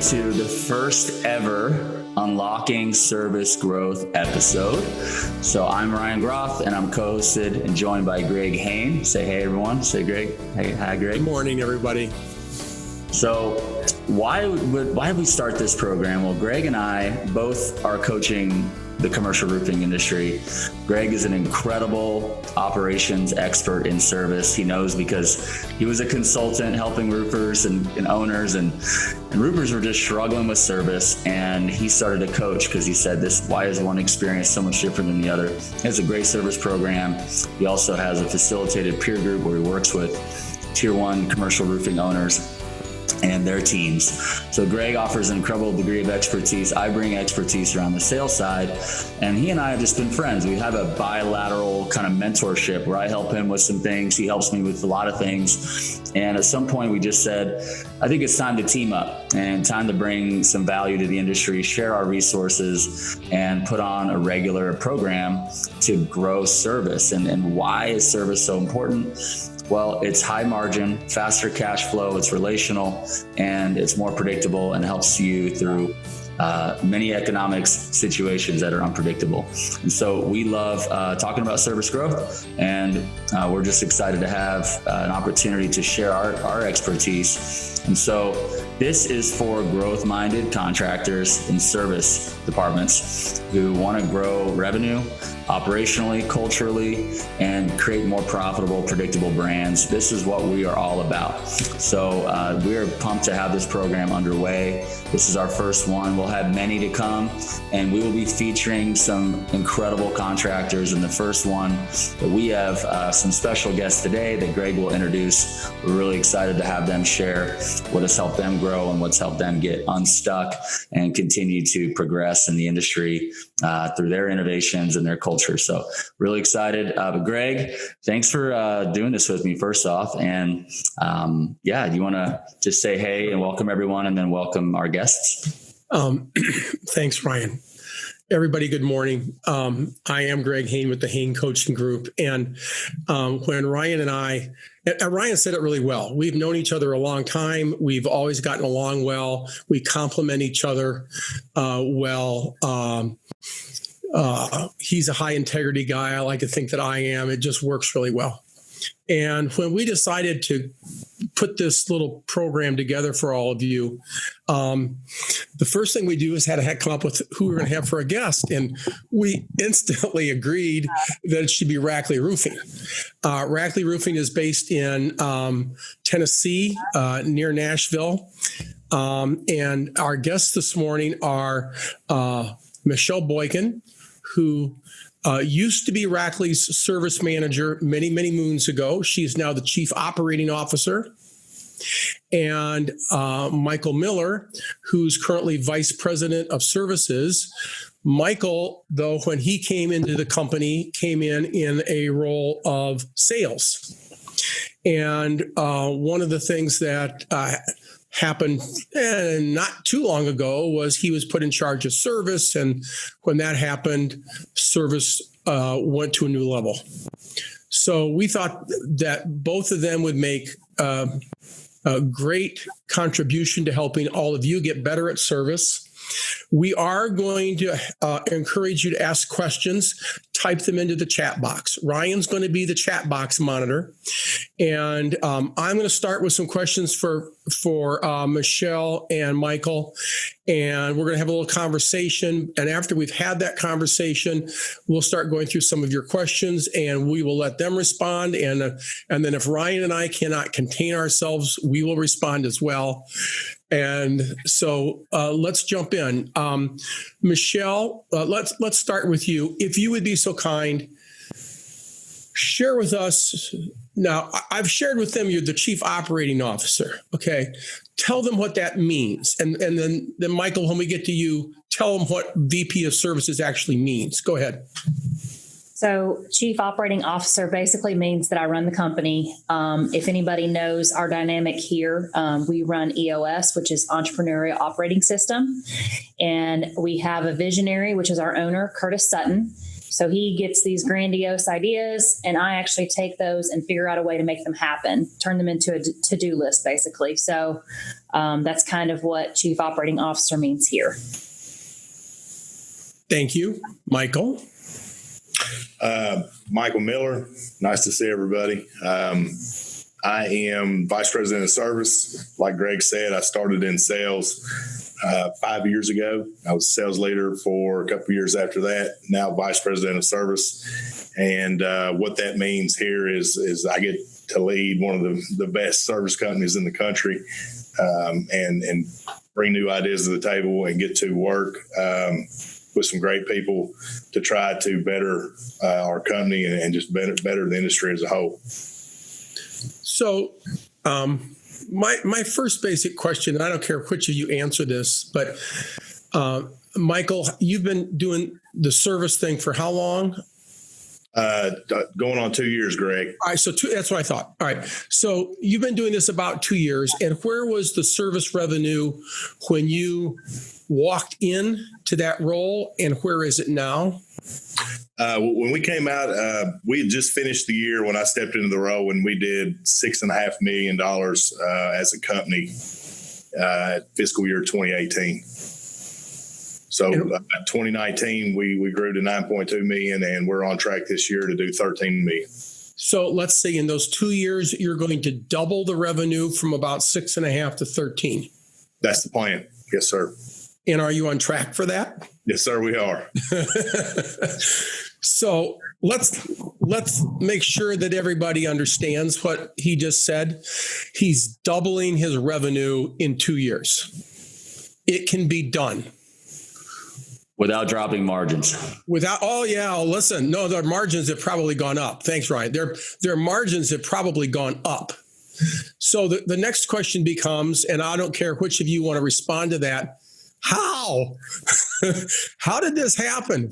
to the first ever Unlocking Service Growth episode. So I'm Ryan Groth, and I'm co-hosted and joined by Greg Hayne. Say hey, everyone. Say Greg. Hey, hi, Greg. Good morning, everybody. So why did we start this program? Well, Greg and I both are coaching the commercial roofing industry. Greg is an incredible operations expert in service. He knows because he was a consultant helping roofers and owners, and roofers were just struggling with service. And he started to coach because he said, why is one experience so much different than the other? He has a great service program. He also has a facilitated peer group where he works with tier 1 commercial roofing owners and their teams. So Greg offers an incredible degree of expertise. I bring expertise around the sales side, and he and I have just been friends. We have a bilateral kind of mentorship where I help him with some things. He helps me with a lot of things. And at some point we just said, I think it's time to team up and time to bring some value to the industry, share our resources, and put on a regular program to grow service. And why is service so important? Well, it's high margin, faster cash flow, it's relational, and it's more predictable and helps you through many economics situations that are unpredictable. And so we love talking about service growth, and we're just excited to have an opportunity to share our expertise. And so this is for growth-minded contractors in service departments who want to grow revenue operationally, culturally, and create more profitable, predictable brands. This is what we are all about. So we are pumped to have this program underway. This is our first one. We'll have many to come, and we will be featuring some incredible contractors. In the first one, we have some special guests today that Greg will introduce. We're really excited to have them share what has helped them grow and what's helped them get unstuck and continue to progress in the industry through their innovations and their culture. So really excited. But Greg, thanks for doing this with me first off. And do you want to just say hey and welcome everyone, and then welcome our guests? Thanks, Ryan. Everybody, good morning. I am Greg Hayne with the Hayne Coaching Group. And when Ryan and I, Ryan said it really well. We've known each other a long time. We've always gotten along well. We complement each other well. He's a high integrity guy. I like to think that I am. It just works really well. And when we decided to put this little program together for all of you, the first thing we do is had to come up with who we're going to have for a guest. And we instantly agreed that it should be Rackley Roofing. Rackley Roofing is based in Tennessee, near Nashville. And our guests this morning are Michelle Boykin, who used to be Rackley's service manager many, many moons ago. She is now the chief operating officer. And Michael Miller, who's currently vice president of services. Michael, though, when he came into the company, came in a role of sales. And one of the things that happened not too long ago was he was put in charge of service. And when that happened, service went to a new level. So we thought that both of them would make a great contribution to helping all of you get better at service. We are going to encourage you to ask questions, type them into the chat box. Ryan's going to be the chat box monitor. And I'm going to start with some questions for Michelle and Michael. And we're going to have a little conversation. And after we've had that conversation, we'll start going through some of your questions, and we will let them respond. And then if Ryan and I cannot contain ourselves, we will respond as well. And so let's jump in. Michelle, let's start with you. If you would be so kind, share with us. Now, I've shared with them you're the chief operating officer. Okay. Tell them what that means. And then Michael, when we get to you, tell them what VP of Services actually means. Go ahead. So chief operating officer basically means that I run the company. If anybody knows our dynamic here, we run EOS, which is Entrepreneurial Operating System. And we have a visionary, which is our owner, Curtis Sutton. So he gets these grandiose ideas, and I actually take those and figure out a way to make them happen, turn them into a to-do list, basically. So that's kind of what Chief Operating Officer means here. Thank you. Michael? Michael Miller. Nice to see everybody. I am Vice President of Service. Like Greg said, I started in sales 5 years ago. I was sales leader for a couple of years after that, now Vice President of Service. And what that means here is I get to lead one of the best service companies in the country, and bring new ideas to the table and get to work with some great people to try to better our company and just better the industry as a whole. So my first basic question, and I don't care which of you answer this, but Michael, you've been doing the service thing for how long? Going on 2 years, Greg. All right, so that's what I thought. All right, so you've been doing this about 2 years, and where was the service revenue when you walked in to that role, and where is it now? When we came out, we had just finished the year when I stepped into the role, when we did $6.5 million as a company fiscal year 2018. So 2019, we grew to 9.2 million, and we're on track this year to do 13 million. So let's say in those 2 years, you're going to double the revenue from about 6.5 to 13. That's the plan. Yes, sir. And are you on track for that? Yes, sir, we are. So let's make sure that everybody understands what he just said. He's doubling his revenue in 2 years. It can be done. Without dropping margins. Listen, no, their margins have probably gone up. Thanks, Ryan. Their margins have probably gone up. So the next question becomes, and I don't care which of you want to respond to that, how? How did this happen?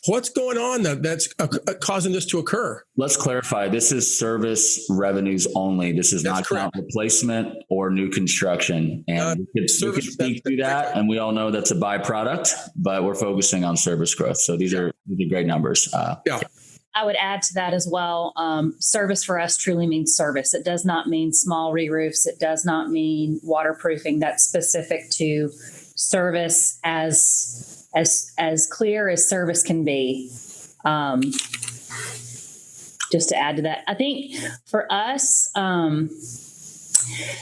What's going on that's causing this to occur? Let's clarify. This is service revenues only. This is not count replacement or new construction. And we could speak to that, and we all know that's a byproduct, but we're focusing on service growth. So these are great numbers. Yeah. I would add to that as well. Service for us truly means service. It does not mean small re-roofs. It does not mean waterproofing. That's specific to service as clear as service can be. Just to add to that, I think for us,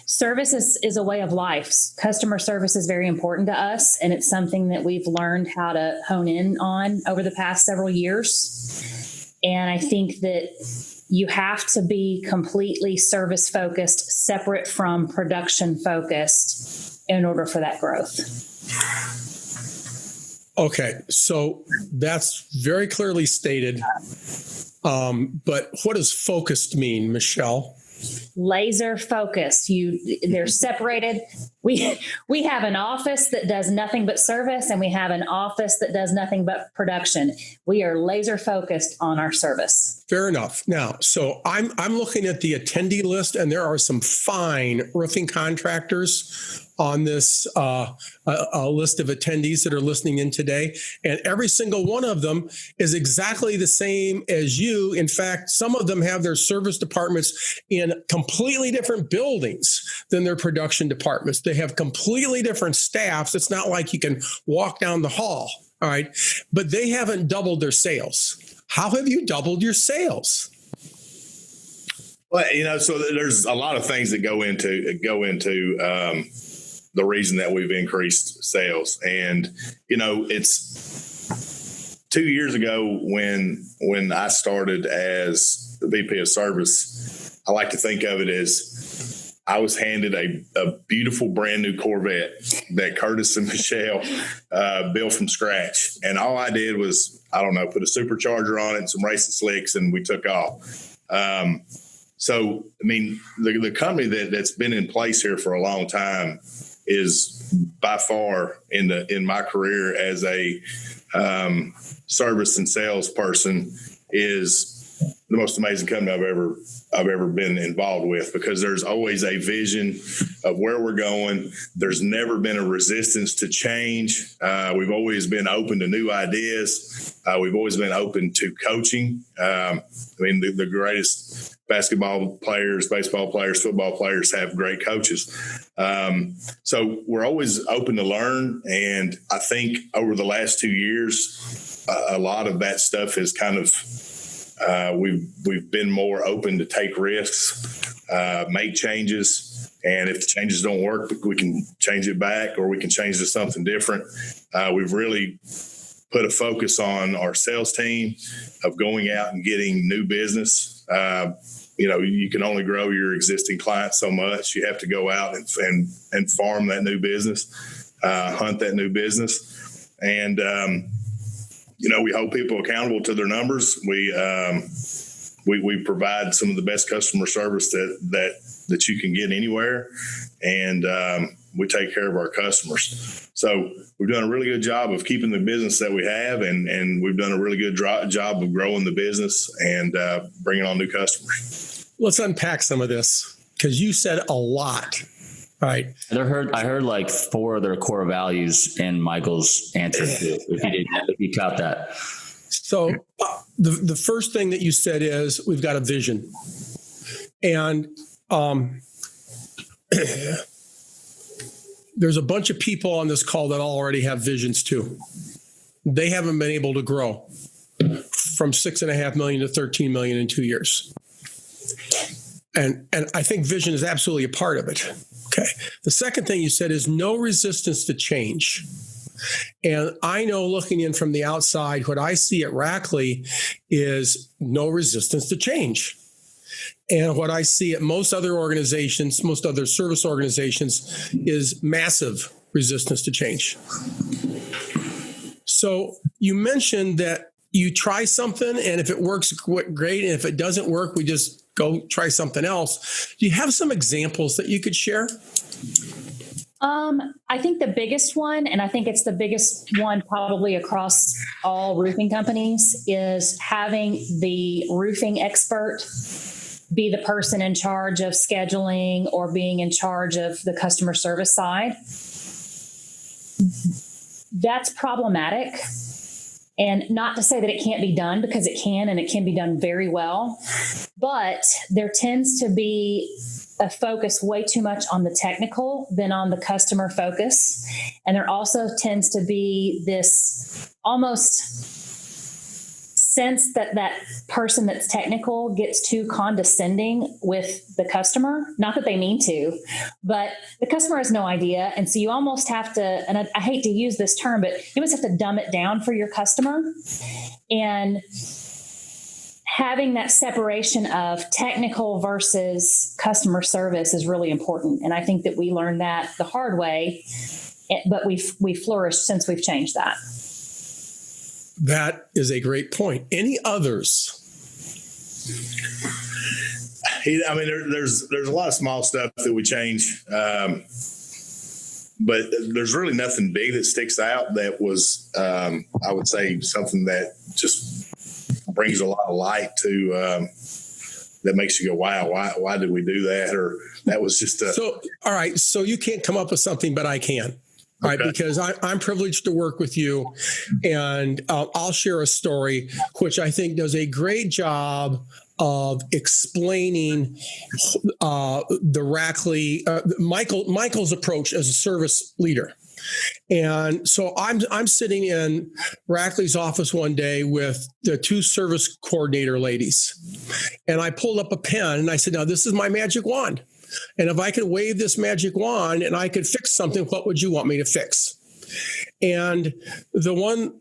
service is a way of life. Customer service is very important to us, and it's something that we've learned how to hone in on over the past several years. And I think that you have to be completely service focused, separate from production focused, in order for that growth. Okay, so that's very clearly stated. But what does focused mean, Michelle? Laser focused. They're separated. We have an office that does nothing but service, and we have an office that does nothing but production. We are laser focused on our service. Fair enough. Now, so I'm looking at the attendee list, and there are some fine roofing contractors on this a list of attendees that are listening in today. And every single one of them is exactly the same as you. In fact, some of them have their service departments in completely different buildings than their production departments. They have completely different staffs. It's not like you can walk down the hall. All right. But they haven't doubled their sales. How have you doubled your sales? Well, so there's a lot of things that go into the reason that we've increased sales. And, it's 2 years ago when I started as the VP of Service, I like to think of it as I was handed a beautiful brand new Corvette that Curtis and Michelle built from scratch. And all I did was, put a supercharger on it and some racing slicks, and we took off. So, the company that's been in place here for a long time is by far in my career as a service and salesperson is the most amazing company I've ever been involved with, because there's always a vision of where we're going. There's never been a resistance to change. We've always been open to new ideas. We've always been open to coaching. The greatest basketball players, baseball players, football players have great coaches. So we're always open to learn. And I think over the last 2 years, a lot of that stuff is kind of, we've been more open to take risks, make changes. And if the changes don't work, we can change it back, or we can change to something different. We've really put a focus on our sales team of going out and getting new business. You can only grow your existing clients so much. You have to go out and farm that new business, hunt that new business. And, we hold people accountable to their numbers. We provide some of the best customer service that you can get anywhere. And we take care of our customers. So we've done a really good job of keeping the business that we have, and we've done a really good job of growing the business and bringing on new customers. Let's unpack some of this, because you said a lot, right? And I heard like 4 of their core values in Michael's answer, if you caught that. So the first thing that you said is we've got a vision. And there's a bunch of people on this call that already have visions too. They haven't been able to grow from 6.5 million to 13 million in 2 years. And I think vision is absolutely a part of it. Okay. The second thing you said is no resistance to change. And I know, looking in from the outside, what I see at Rackley is no resistance to change. And what I see at most other organizations, most other service organizations, is massive resistance to change. So you mentioned that you try something, and if it works, great. And if it doesn't work, we just go try something else. Do you have some examples that you could share? I think the biggest one, and I think it's the biggest one probably across all roofing companies, is having the roofing expert be the person in charge of scheduling or being in charge of the customer service side. That's problematic. And not to say that it can't be done, because it can, and it can be done very well. But there tends to be a focus way too much on the technical than on the customer focus. And there also tends to be this almost sense that that person that's technical gets too condescending with the customer. Not that they mean to, but the customer has no idea. And so you almost have to, and I hate to use this term, but you almost have to dumb it down for your customer. And having that separation of technical versus customer service is really important. And I think that we learned that the hard way, but we've flourished since we've changed that. That is a great point. Any others? There's a lot of small stuff that we change, but there's really nothing big that sticks out that was, I would say, something that just brings a lot of light to that makes you go, wow, why did we do that? Or that was just a... So, all right. So you can't come up with something, but I can. Right, okay. Because I'm privileged to work with you, and I'll share a story which I think does a great job of explaining the Rackley, Michael's approach as a service leader. And so I'm sitting in Rackley's office one day with the 2 service coordinator ladies, and I pulled up a pen and I said, "Now this is my magic wand. And if I could wave this magic wand and I could fix something, what would you want me to fix?" And the one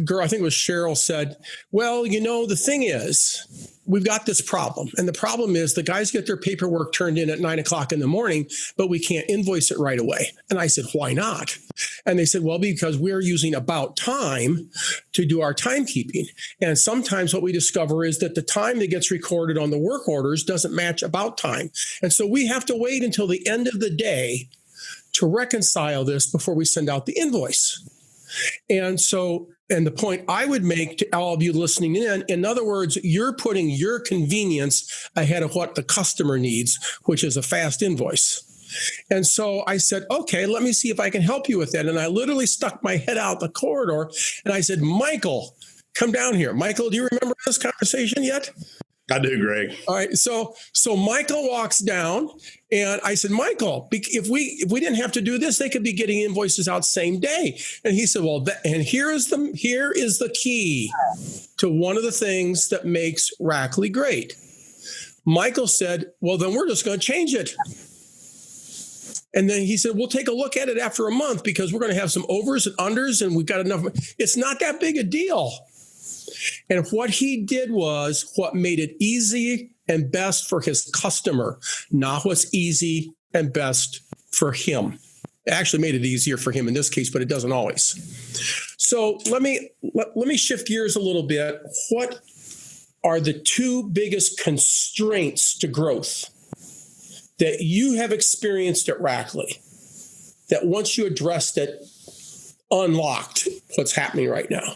girl, I think it was Cheryl, said, "Well, the thing is, we've got this problem. And the problem is the guys get their paperwork turned in at 9:00 in the morning, but we can't invoice it right away." And I said, "Why not?" And they said, "Well, because we're using about time to do our timekeeping. And sometimes what we discover is that the time that gets recorded on the work orders doesn't match about time. And so we have to wait until the end of the day to reconcile this before we send out the invoice." And so And the point I would make to all of you listening in other words, you're putting your convenience ahead of what the customer needs, which is a fast invoice. And so I said, okay, let me see if I can help you with that. And I literally stuck my head out the corridor and I said, Michael, come down here. Michael, do you remember this conversation yet? I do, Greg. All right. So Michael walks down and I said, Michael, if we didn't have to do this, they could be getting invoices out same day. And he said, well, and here is the key to one of the things that makes Rackley great. Michael said, well, then we're just going to change it. And then he said, we'll take a look at it after a month because we're going to have some overs and unders and we've got enough. It's not that big a deal. And what he did was what made it easy and best for his customer, not what's easy and best for him. It actually made it easier for him in this case, but it doesn't always. So let me shift gears a little bit. What are the two biggest constraints to growth that you have experienced at Rackley that once you addressed it, unlocked what's happening right now?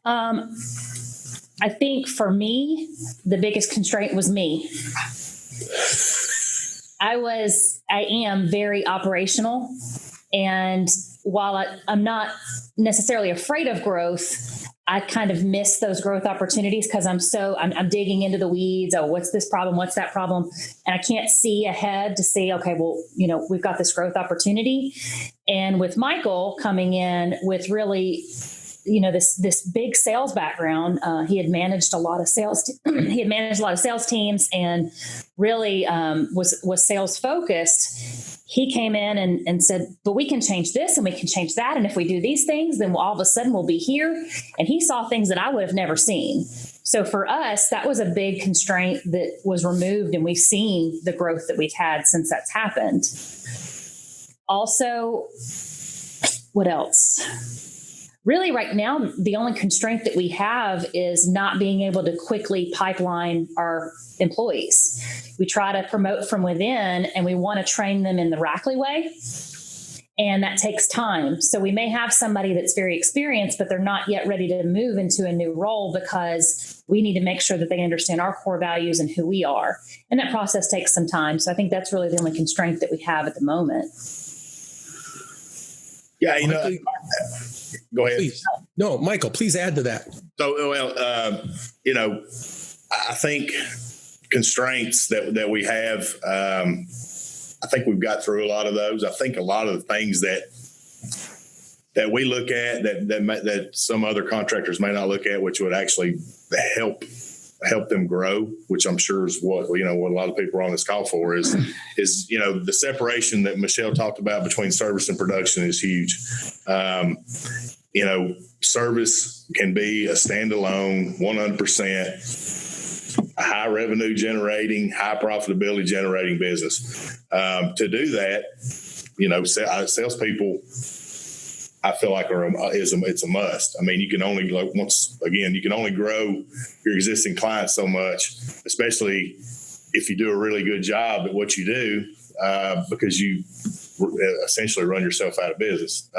I think for me, the biggest constraint was me. I am very operational. And while I'm not necessarily afraid of growth, I kind of miss those growth opportunities because I'm digging into the weeds. Oh, what's this problem? What's that problem? And I can't see ahead to say, okay, well, we've got this growth opportunity. And with Michael coming in with really, this big sales background, he had managed a lot of sales. He had managed a lot of sales teams and really was sales focused. He came in and said, but we can change this and we can change that. And if we do these things, then all of a sudden we'll be here. And he saw things that I would have never seen. So for us, that was a big constraint that was removed. And we've seen the growth that we've had since that's happened. Also, what else? Really, right now, the only constraint that we have is not being able to quickly pipeline our employees. We try to promote from within, and we want to train them in the Rackley way, and that takes time. So we may have somebody that's very experienced, but they're not yet ready to move into a new role because we need to make sure that they understand our core values and who we are. And that process takes some time. So I think that's really the only constraint that we have at the moment. Yeah, go ahead. Please. No, Michael, please add to that. So, I think constraints that we have, I think we've got through a lot of those. I think a lot of the things that we look at that some other contractors may not look at, which would actually help them grow, which I'm sure is what a lot of people are on this call for is the separation that Michelle talked about between service and production is huge. Service can be a standalone 100%, high revenue generating, high profitability generating business. To do that, salespeople, I feel like it's a must. I mean, you can only grow your existing clients so much, especially if you do a really good job at what you do, because you essentially run yourself out of business.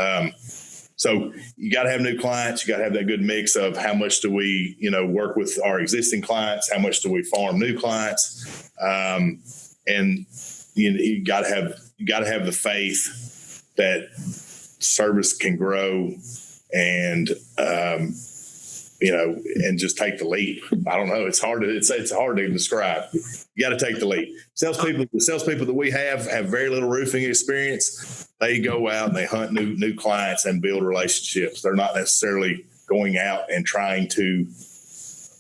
So you got to have new clients. You got to have that good mix of how much do we, work with our existing clients? How much do we farm new clients? And you got to have the faith that service can grow and, and just take the leap. I don't know. It's hard to describe. You got to take the leap. The salespeople that we have very little roofing experience. They go out and they hunt new clients and build relationships. They're not necessarily going out and trying to,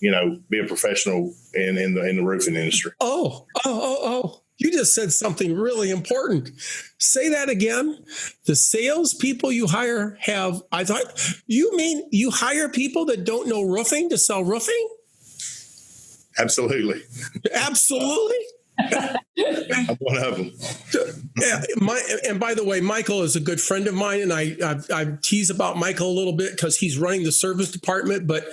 be a professional in the roofing industry. Oh. You just said something really important. Say that again. The salespeople you hire you mean you hire people that don't know roofing to sell roofing? Absolutely. Absolutely. I'm one of them. And by the way, Michael is a good friend of mine, and I tease about Michael a little bit because he's running the service department, but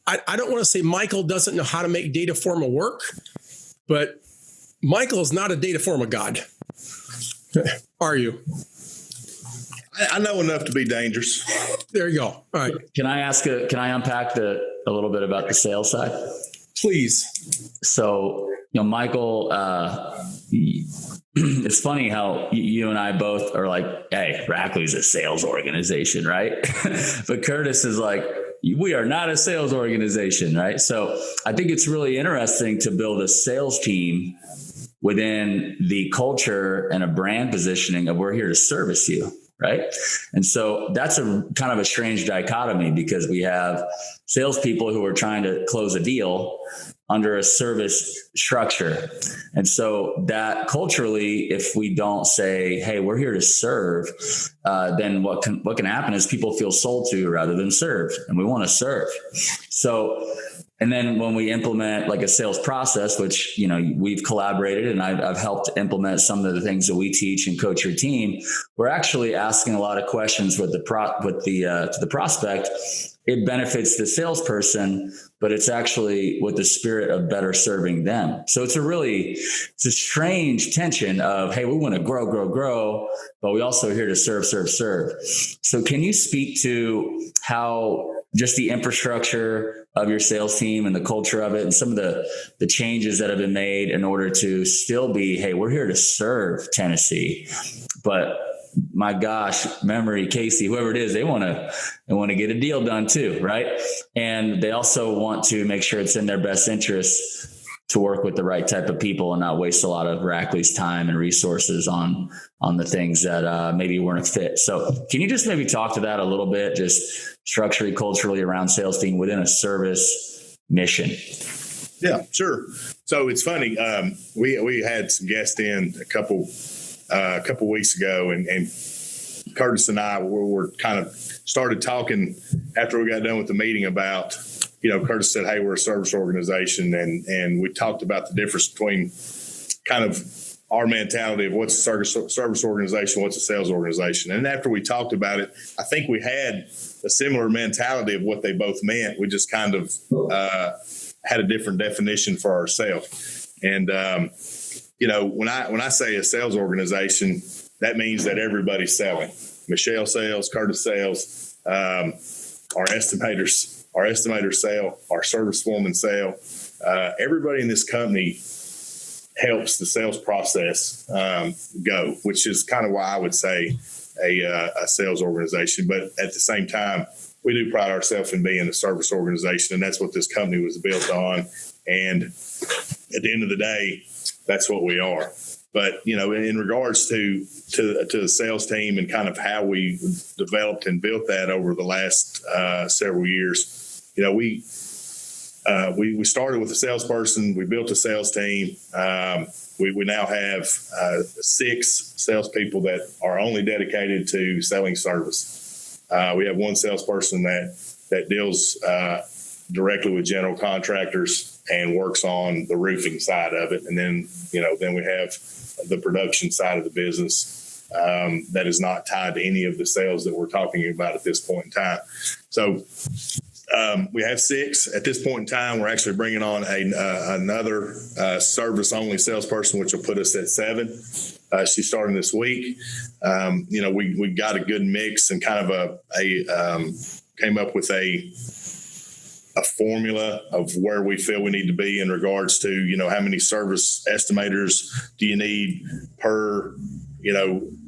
I don't want to say Michael doesn't know how to make data forma work, but Michael is not a data forma god. Are you? I know enough to be dangerous. There you go. All right. Can I unpack a little bit about the sales side? Please. So, Michael, it's funny how you and I both are like, hey, Rackley's a sales organization, right? But Curtis is like, we are not a sales organization, right? So I think it's really interesting to build a sales team within the culture and a brand positioning of we're here to service you. Right. And so that's a kind of a strange dichotomy because we have salespeople who are trying to close a deal under a service structure. And so that culturally, if we don't say, hey, we're here to serve, then what can happen is people feel sold to rather than served. And we want to serve. So, and then when we implement like a sales process, which, we've collaborated and I've helped implement some of the things that we teach and coach your team, we're actually asking a lot of questions with to the prospect. It benefits the salesperson, but it's actually with the spirit of better serving them. So it's a strange tension of, hey, we want to grow, but we also are here to serve. So can you speak to how just the infrastructure of your sales team and the culture of it and some of the changes that have been made in order to still be, hey, we're here to serve Tennessee, but my gosh, Memory, Casey, whoever it is, they want to get a deal done too, right? And they also want to make sure it's in their best interest to work with the right type of people and not waste a lot of Rackley's time and resources on the things that maybe weren't a fit. So can you just maybe talk to that a little bit, just structurally, culturally around sales team within a service mission? Yeah, sure. So it's funny. We had some guests in a couple weeks ago, and Curtis and I were kind of started talking after we got done with the meeting about, Curtis said, hey, we're a service organization. And we talked about the difference between kind of our mentality of what's a service organization, what's a sales organization. And after we talked about it, I think we had a similar mentality of what they both meant. We just kind of had a different definition for ourselves. And, when I say a sales organization, that means that everybody's selling. Michelle sells, Curtis sells, our estimators sell, our service foreman sell. Everybody in this company helps the sales process go, which is kind of why I would say a sales organization. But at the same time, we do pride ourselves in being a service organization, and that's what this company was built on. And at the end of the day, that's what we are. But, in regards to the sales team and kind of how we developed and built that over the last several years, we started with a salesperson. We built a sales team. We now have 6 salespeople that are only dedicated to selling service. We have 1 salesperson that deals directly with general contractors and works on the roofing side of it. And then we have the production side of the business that is not tied to any of the sales that we're talking about at this point in time. So we have 6 at this point in time. We're actually bringing on another service-only salesperson, which will put us at 7. She's starting this week. We got a good mix and kind of came up with a formula of where we feel we need to be in regards to, how many service estimators do you need per,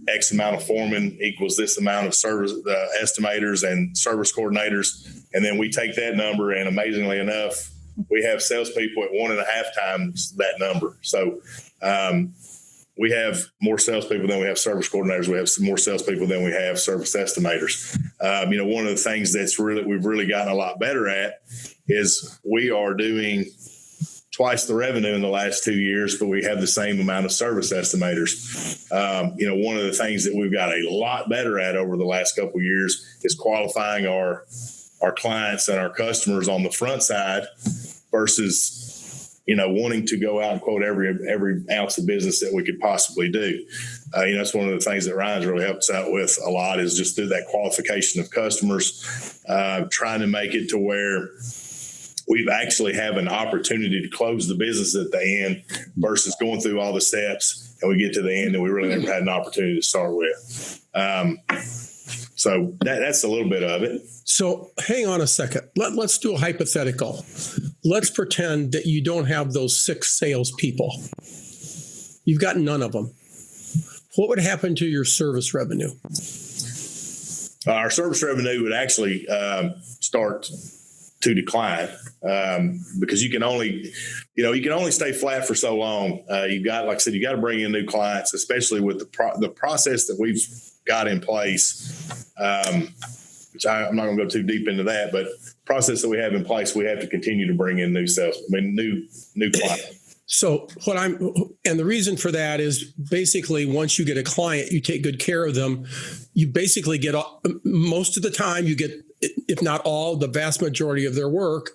X amount of foreman equals this amount of service estimators and service coordinators. And then we take that number, and amazingly enough, we have salespeople at 1.5 times that number. So we have more salespeople than we have service coordinators. We have some more salespeople than we have service estimators. One of the things we've really gotten a lot better at is we are doing twice the revenue in the last 2 years, but we have the same amount of service estimators. One of the things that we've got a lot better at over the last couple of years is qualifying our clients and our customers on the front side versus wanting to go out and quote every ounce of business that we could possibly do. That's one of the things that Ryan's really helped us out with a lot, is just through that qualification of customers, trying to make it to where we actually have an opportunity to close the business at the end versus going through all the steps and we get to the end and we really never had an opportunity to start with. So that's a little bit of it. So hang on a second. Let's do a hypothetical. Let's pretend that you don't have those 6 salespeople. You've got none of them. What would happen to your service revenue? Our service revenue would actually start to decline because you can only stay flat for so long. You got to bring in new clients, especially with the process that we've got in place. Which I'm not going to go too deep into that, but process that we have in place, we have to continue to bring in new clients. So and the reason for that is basically once you get a client, you take good care of them. You basically get most of the time you get, if not all, the vast majority of their work,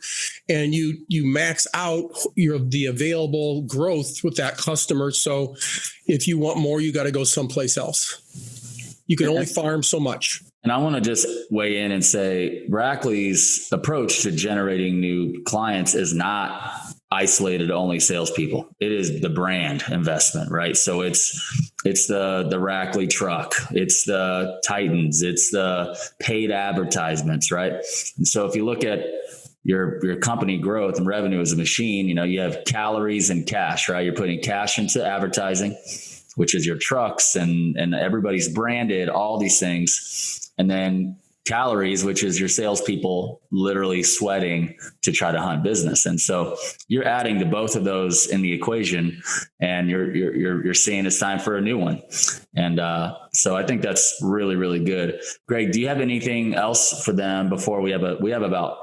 and you max out the available growth with that customer. So if you want more, you got to go someplace else. You can only farm so much. And I want to just weigh in and say Rackley's approach to generating new clients is not isolated to only salespeople. It is the brand investment, right? So it's the Rackley truck, it's the Titans, it's the paid advertisements, right? And so if you look at your company growth and revenue as a machine, you have calories and cash, right? You're putting cash into advertising, which is your trucks and everybody's branded, all these things. And then calories, which is your salespeople literally sweating to try to hunt business. And so you're adding to both of those in the equation, and you're seeing it's time for a new one. And so I think that's really, really good. Greg, do you have anything else for them before we have about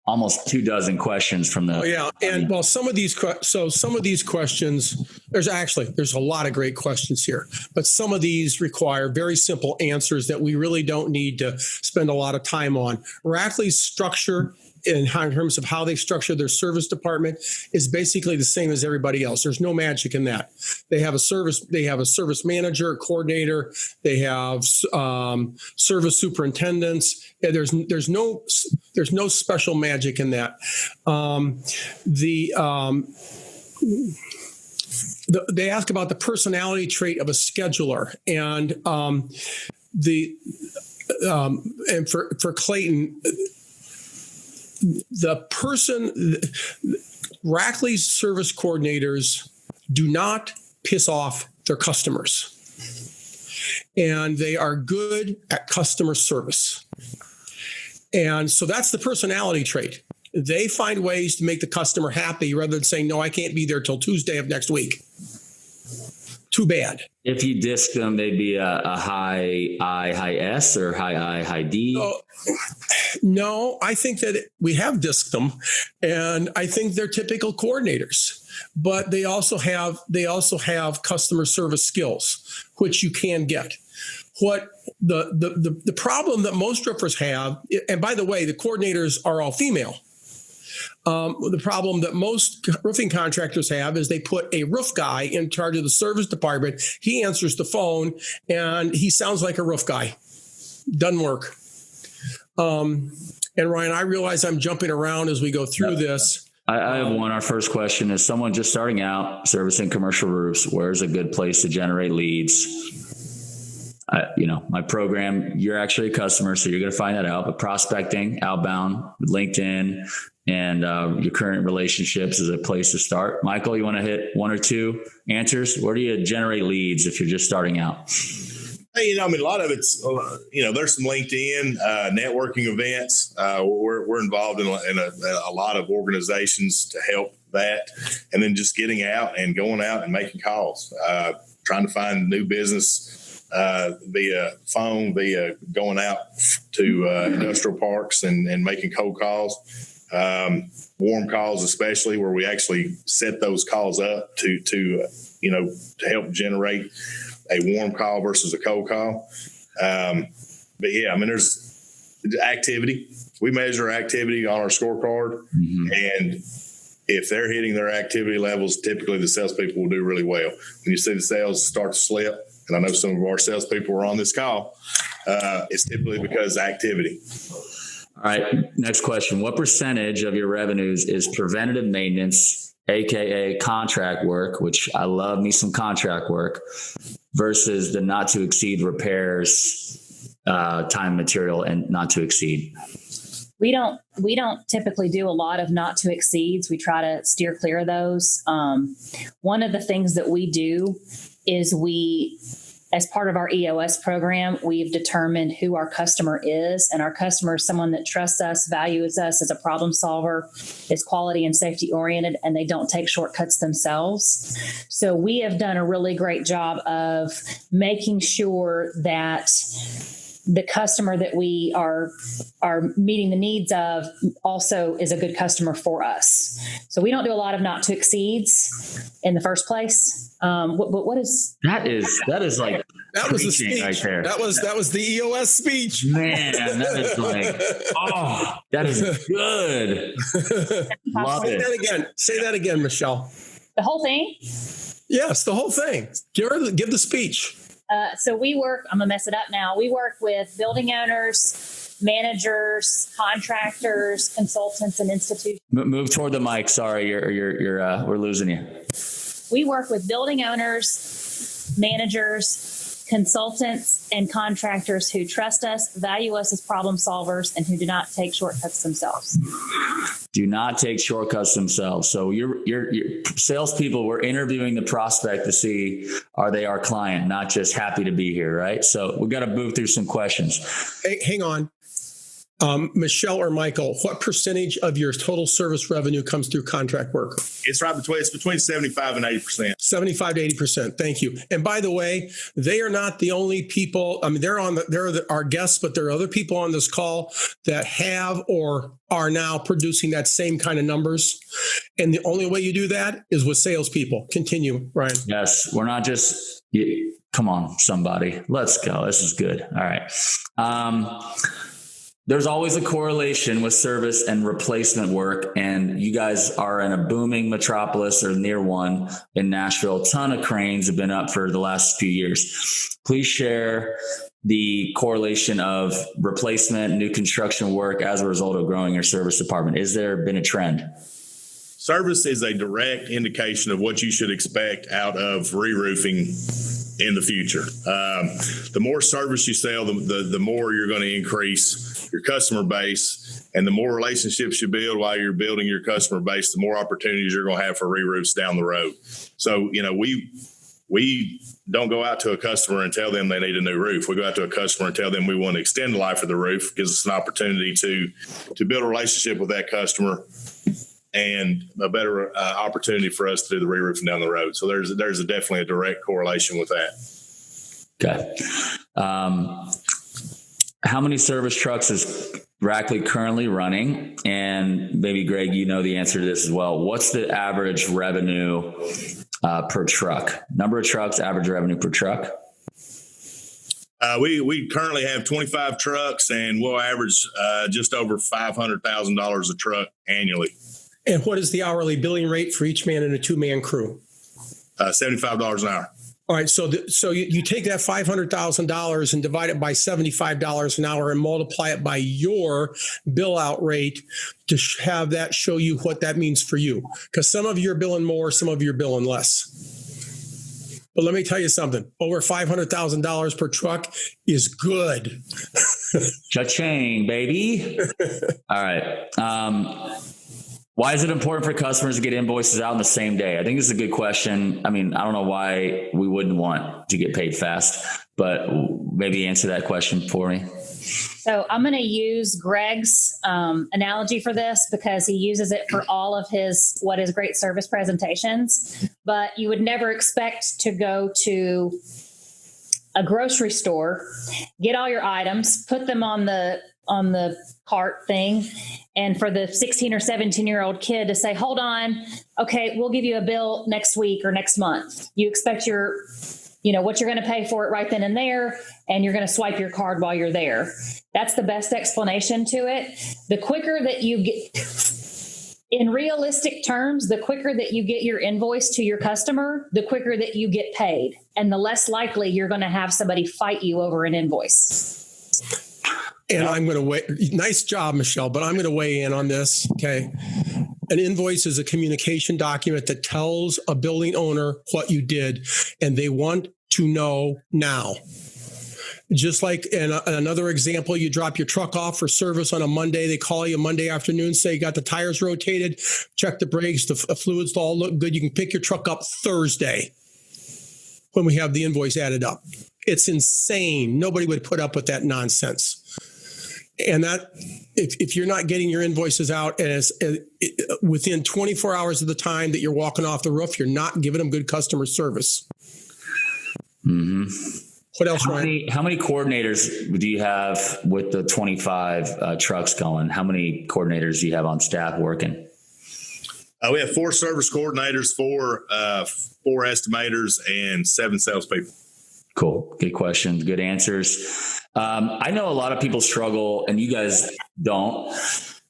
almost 24 questions from the. Oh, yeah. And well, some of these questions, there's a lot of great questions here, but some of these require very simple answers that we really don't need to spend a lot of time on. Rackley's structure in terms of how they structure their service department is basically the same as everybody else. There's no magic in that. They have a service manager, coordinator. They have service superintendents. Yeah, there's no special magic in that. They ask about the personality trait of a scheduler, and for Clayton, Rackley's service coordinators do not piss off their customers, and they are good at customer service. And so that's the personality trait. They find ways to make the customer happy rather than saying, no, I can't be there till Tuesday of next week. Too bad. If you disc them, they'd be a high I, high S, or high I, high D. No, I think that we have disked them, and I think they're typical coordinators. But they also have customer service skills, which you can get. What the problem that most roofers have, and by the way, the coordinators are all female. The problem that most roofing contractors have is they put a roof guy in charge of the service department. He answers the phone and he sounds like a roof guy. Doesn't work. And Ryan, I realize I'm jumping around as we go through this. I have one. Our first question is someone just starting out servicing commercial roofs. Where's a good place to generate leads? My program, you're actually a customer, so you're going to find that out. But prospecting, outbound, LinkedIn, and your current relationships is a place to start. Michael, you want to hit one or two answers? Where do you generate leads if you're just starting out? Hey, a lot of it's, there's some LinkedIn networking events. We're involved in a lot of organizations to help that. And then just getting out and going out and making calls, trying to find new business via phone, via going out to industrial parks and making cold calls, warm calls, especially where we actually set those calls up to help generate a warm call versus a cold call. There's activity. We measure activity on our scorecard, and if they're hitting their activity levels, typically the salespeople will do really well. When you see the sales start to slip, and I know some of our salespeople were on this call, it's typically because of activity. All right. Next question. What percentage of your revenues is preventative maintenance AKA contract work, which I love me some contract work, versus the not to exceed repairs, time, material, and not to exceed? We don't typically do a lot of not to exceeds. We try to steer clear of those. One of the things that we do is as part of our EOS program, we've determined who our customer is, and our customer is someone that trusts us, values us as a problem solver, is quality and safety oriented, and they don't take shortcuts themselves. So we have done a really great job of making sure that the customer that we are meeting the needs of also is a good customer for us. So we don't do a lot of not to exceeds in the first place. What is that? Is like that was the speech right there. That was the EOS speech. Man, that is like, oh, that is good. Love Say it. that again. Say that again, Michelle. the whole thing? Yes, the whole thing. Give the speech. So we work, I'm gonna mess it up now. We work with building owners, managers, contractors, consultants, and institutions. Move toward the mic. Sorry, you're we're losing you. We work with building owners, managers, consultants, and contractors who trust us, value us as problem solvers, and who do not take shortcuts themselves. Do not take shortcuts themselves. So you're salespeople, we're interviewing the prospect to see, are they our client, not just happy to be here, right? So we got to move through some questions. Hey, hang on. Michelle or Michael, what percentage of your total service revenue comes through contract work? It's between 75 and 80%. 75 to 80%. Thank you. And by the way, they are not the only people. I mean, they're our guests, but there are other people on this call that have or are now producing that same kind of numbers. And the only way you do that is with salespeople. Continue, Ryan. Yes, we're not just, come on, somebody. Let's go. This is good. All right. There's always a correlation with service and replacement work, and you guys are in a booming metropolis or near one in Nashville. A ton of cranes have been up for the last few years. Please share the correlation of replacement, new construction work as a result of growing your service department. Is there been a trend? Service is a direct indication of what you should expect out of re-roofing in the future. The more service you sell, the more you're going to increase your customer base, and the more relationships you build while you're building your customer base, the more opportunities you're going to have for re-roofs down the road. So, we don't go out to a customer and tell them they need a new roof. We go out to a customer and tell them we want to extend the life of the roof, because it's an opportunity to build a relationship with that customer and a better opportunity for us to do the re-roofing down the road. So there's definitely a direct correlation with that. Okay. How many service trucks is Rackley currently running? And maybe Greg, you know the answer to this as well. What's the average revenue per truck? Number of trucks, average revenue per truck? We currently have 25 trucks, and we'll average just over $500,000 a truck annually. And what is the hourly billing rate for each man in a two-man crew? $75 an hour. All right, so you take that $500,000 and divide it by $75 an hour and multiply it by your bill out rate to have that show you what that means for you. Because some of you are billing more, some of you are billing less. But let me tell you something. Over $500,000 per truck is good. Cha-ching, baby. All right. Why is it important for customers to get invoices out in the same day? I think this is a good question. I mean, I don't know why we wouldn't want to get paid fast, but maybe answer that question for me. So I'm going to use Greg's analogy for this, because he uses it for all of his great service presentations. But you would never expect to go to a grocery store, get all your items, put them on the cart thing, and for the 16 or 17-year-old kid to say, hold on, okay, we'll give you a bill next week or next month. You expect what you're going to pay for it right then and there, and you're going to swipe your card while you're there. That's the best explanation to it. The quicker that you get, in realistic terms, the quicker that you get your invoice to your customer, the quicker that you get paid, and the less likely you're going to have somebody fight you over an invoice. And I'm going to nice job, Michelle, but I'm going to weigh in on this. Okay. An invoice is a communication document that tells a building owner what you did, and they want to know now. Just like in another example, you drop your truck off for service on a Monday. They call you Monday afternoon, say you got the tires rotated, check the brakes, the fluids all look good. You can pick your truck up Thursday when we have the invoice added up. It's insane. Nobody would put up with that nonsense. And that, if you're not getting your invoices out and within 24 hours of the time that you're walking off the roof, you're not giving them good customer service. Mm-hmm. What else, Ryan? How many coordinators do you have with the 25 trucks going? How many coordinators do you have on staff working? We have 4 service coordinators, 4 estimators, and 7 salespeople. Cool. Good questions. Good answers. I know a lot of people struggle, and you guys don't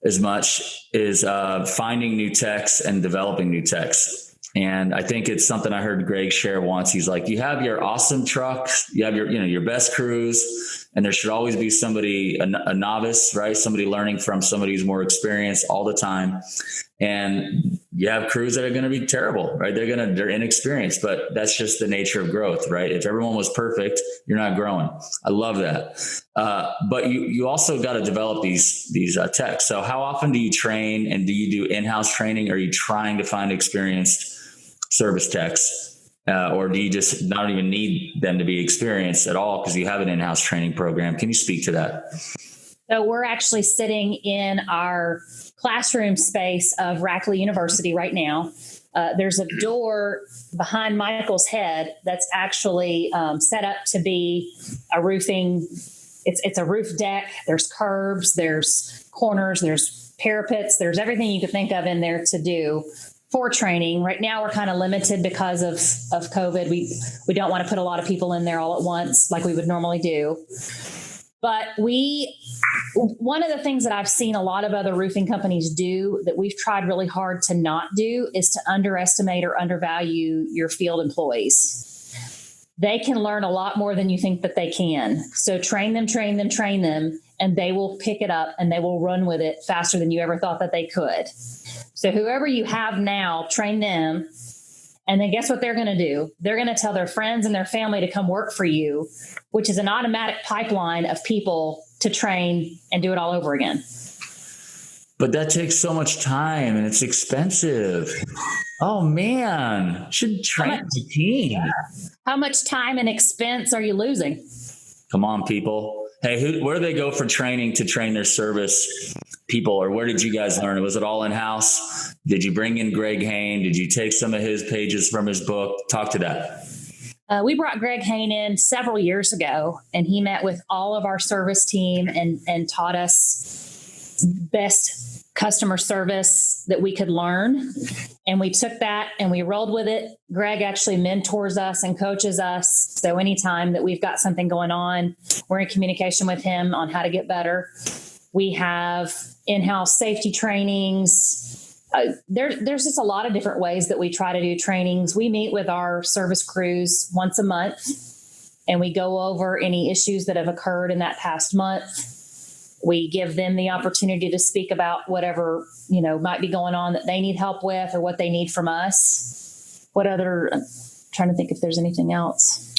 as much, is finding new techs and developing new techs. And I think it's something I heard Greg share once. He's like, you have your awesome trucks, you have your best crews, and there should always be somebody, a novice, right? Somebody learning from somebody who's more experienced all the time. And you have crews that are going to be terrible, right? They're inexperienced, but that's just the nature of growth, right? If everyone was perfect, you're not growing. I love that. But you also got to develop these techs. So how often do you train, and do you do in-house training? Or are you trying to find experienced service techs, or do you just not even need them to be experienced at all because you have an in-house training program? Can you speak to that? So we're actually sitting in our classroom space of Rackley University right now. There's a door behind Michael's head that's actually set up to be a roofing. It's a roof deck. There's curbs, there's corners, there's parapets, there's everything you could think of in there to do for training. Right now, we're kind of limited because of COVID. We don't want to put a lot of people in there all at once like we would normally do. But one of the things that I've seen a lot of other roofing companies do that we've tried really hard to not do is to underestimate or undervalue your field employees. They can learn a lot more than you think that they can. So train them, and they will pick it up and they will run with it faster than you ever thought that they could. So whoever you have now, train them. And then guess what they're going to do? They're going to tell their friends and their family to come work for you, which is an automatic pipeline of people to train and do it all over again. But that takes so much time and it's expensive. Oh man, should train the team. How much time and expense are you losing? Come on, people. Hey, where do they go for training to train their service people, or where did you guys learn? Was it all in-house? Did you bring in Greg Hayne? Did you take some of his pages from his book? Talk to that. We brought Greg Hayne in several years ago, and he met with all of our service team and taught us best customer service that we could learn. And we took that and we rolled with it. Greg actually mentors us and coaches us. So anytime that we've got something going on, we're in communication with him on how to get better. We have in-house safety trainings. There's just a lot of different ways that we try to do trainings. We meet with our service crews once a month, and we go over any issues that have occurred in that past month. We give them the opportunity to speak about whatever, might be going on that they need help with or what they need from us. I'm trying to think if there's anything else.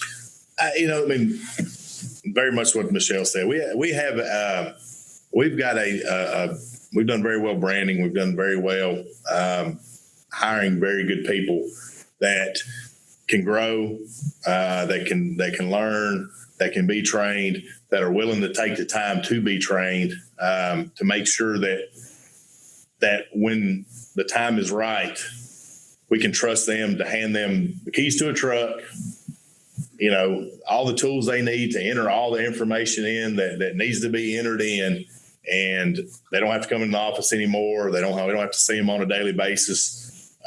Very much what Michelle said. We've done very well branding. We've done very well hiring very good people that can grow, that can learn, that can be trained, that are willing to take the time to be trained, to make sure that when the time is right, we can trust them to hand them the keys to a truck, all the tools they need to enter all the information in that needs to be entered in, and they don't have to come in the office anymore. We don't have to see them on a daily basis.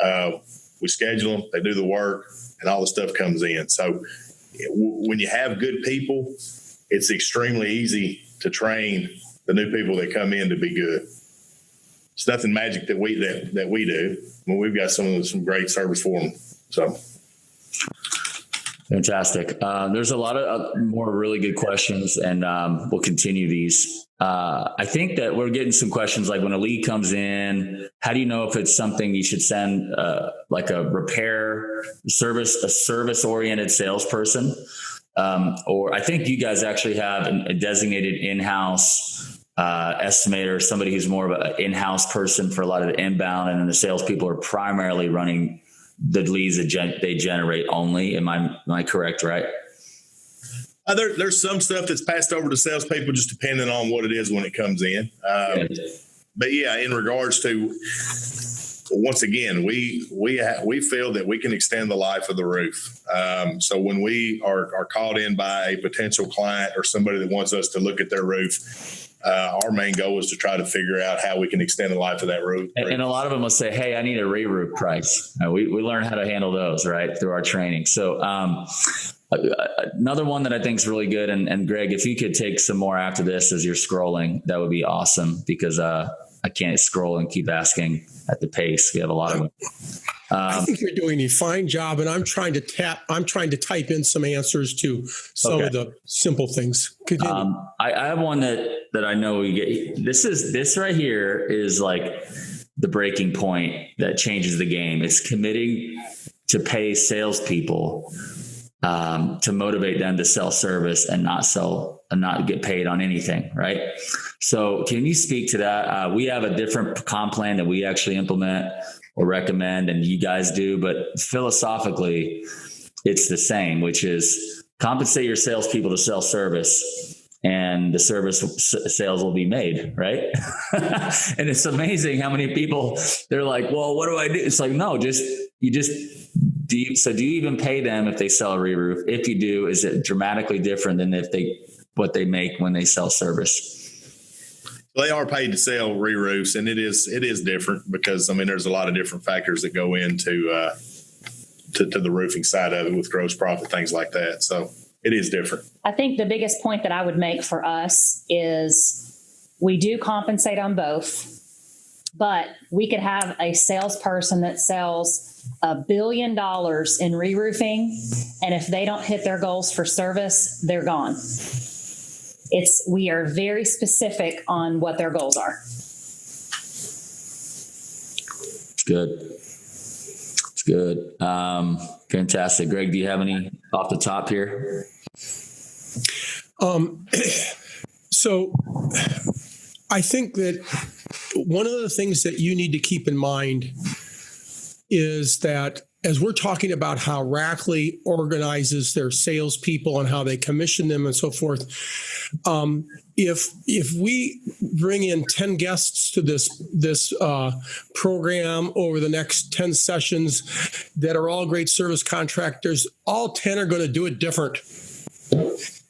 We schedule them, they do the work, and all the stuff comes in. So when you have good people, it's extremely easy to train the new people that come in to be good. It's nothing magic that we do. We've got some great service for them. So fantastic. There's a lot of more really good questions, and we'll continue these. I think that we're getting some questions like when a lead comes in, how do you know if it's something you should send like a repair service, a service oriented salesperson? Or I think you guys actually have a designated in-house estimator, somebody who's more of an in-house person for a lot of the inbound, and then the salespeople are primarily running the leads that they generate only. Am I correct, right? There's some stuff that's passed over to salespeople, just depending on what it is when it comes in. But yeah, in regards to, once again, we feel that we can extend the life of the roof. So when we are called in by a potential client or somebody that wants us to look at their roof, our main goal is to try to figure out how we can extend the life of that roof. And a lot of them will say, "Hey, I need a re-roof price." We learn how to handle those, right, through our training. So another one that I think is really good, and Greg, if you could take some more after this as you're scrolling, that would be awesome, because I can't scroll and keep asking at the pace. We have a lot of them. I think you're doing a fine job, and I'm trying to type in some answers to some of the simple things. Continue. I have one that I know we get. This right here is like the breaking point that changes the game. It's committing to pay salespeople to motivate them to sell service and not get paid on anything, right? So can you speak to that? We have a different comp plan that we actually implement or recommend, and you guys do, but philosophically, it's the same, which is compensate your salespeople to sell service, and the service sales will be made, right? And it's amazing how many people, they're like, well, what do I do? It's like, no, do you even pay them if they sell a re-roof? If you do, is it dramatically different than what they make when they sell service? They are paid to sell re-roofs, and it is different because, I mean, there's a lot of different factors that go into to the roofing side of it with gross profit, things like that. So it is different. I think the biggest point that I would make for us is we do compensate on both, but we could have a salesperson that sells $1 billion in re-roofing, and if they don't hit their goals for service, they're gone. We are very specific on what their goals are. It's good. It's good. Fantastic. Greg, do you have any off the top here? So I think that one of the things that you need to keep in mind is that as we're talking about how Rackley organizes their salespeople and how they commission them and so forth, if we bring in 10 guests to this program over the next 10 sessions that are all great service contractors, all 10 are going to do it different.